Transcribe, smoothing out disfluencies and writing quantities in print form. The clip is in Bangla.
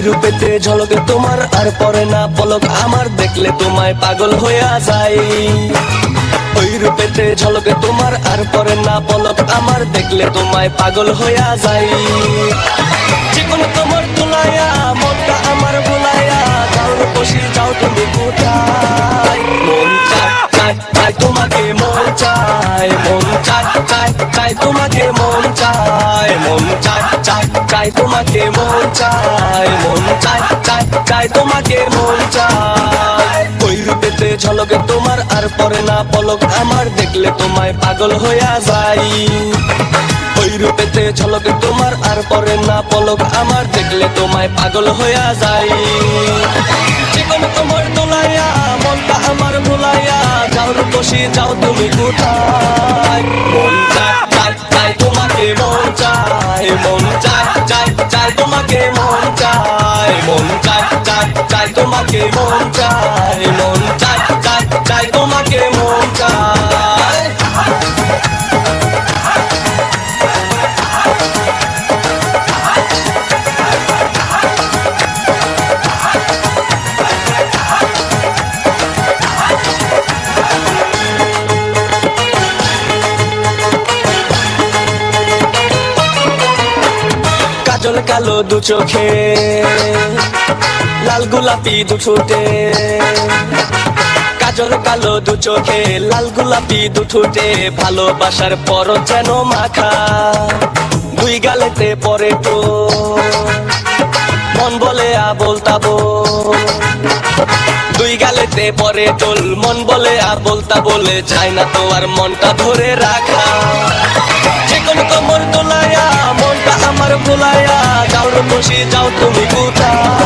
রূপেতে ঝলকে তোমার আর পরে না পলক আমার, দেখলে তোমায় পাগল হইয়া যাই। ওই রূপেতে ঝলকে তোমার আর পরে না পলক আমার, দেখলে তোমায় পাগল হইয়া যাই। যেকোনো তোমার তুলাইয়া মনটা আমার ভুলাইয়া, যাও রূপসী যাও তুমি কোথায়। মন চায় চায় চায় তোমাকে, মন চায়, মন চায় চায় চায় তোমাকে, মন চায়, মন চায় চায় চায় তোমাকে, মন চায়, মন চায় চায় চায় তোমাকে, মন চায়। ওই রূপেতে ঝলকে তোমার আর পরে না পলক আমার, দেখলে তোমায় পাগল হইয়া যাই। ওই রূপেতে ঝলকে তোমার আর পরে না পলক আমার, দেখলে তোমায় পাগল হইয়া যাই। জীবন তোমার দোলাইয়া মনটা আমার ভুলাইয়া, যাও রূপসী যাও তুমি কোথায়। মন চায় চায় চায় তোমাকে, মন চায়, মন চায় চায় চায় তোমাকে, মন চায়, মন চায় চায় চায় তোমাকে, মন চায়, মন চায় চায় চায় তোমাকে, মন চায়। কাজল কালো দু চোখে, লাল গোলাপি দু ঠোঁটে, কাজল কালো দু চোখে, লাল গোলাপি দু ঠোঁটে, ভালোবাসার পর যেন মাখা, দুই গালেতে পরে তো মন বলে আবোল তাবোল। দুই গালেতে পরে টোল, মন বলে আবোল তাবোল, চায় না তো আর মনটা ধরে রাখা। যেকোনো তোমার দোলাইয়া মনটা আমার ভুলাইয়া, যাও রূপসী যাও তুমি কোথায়।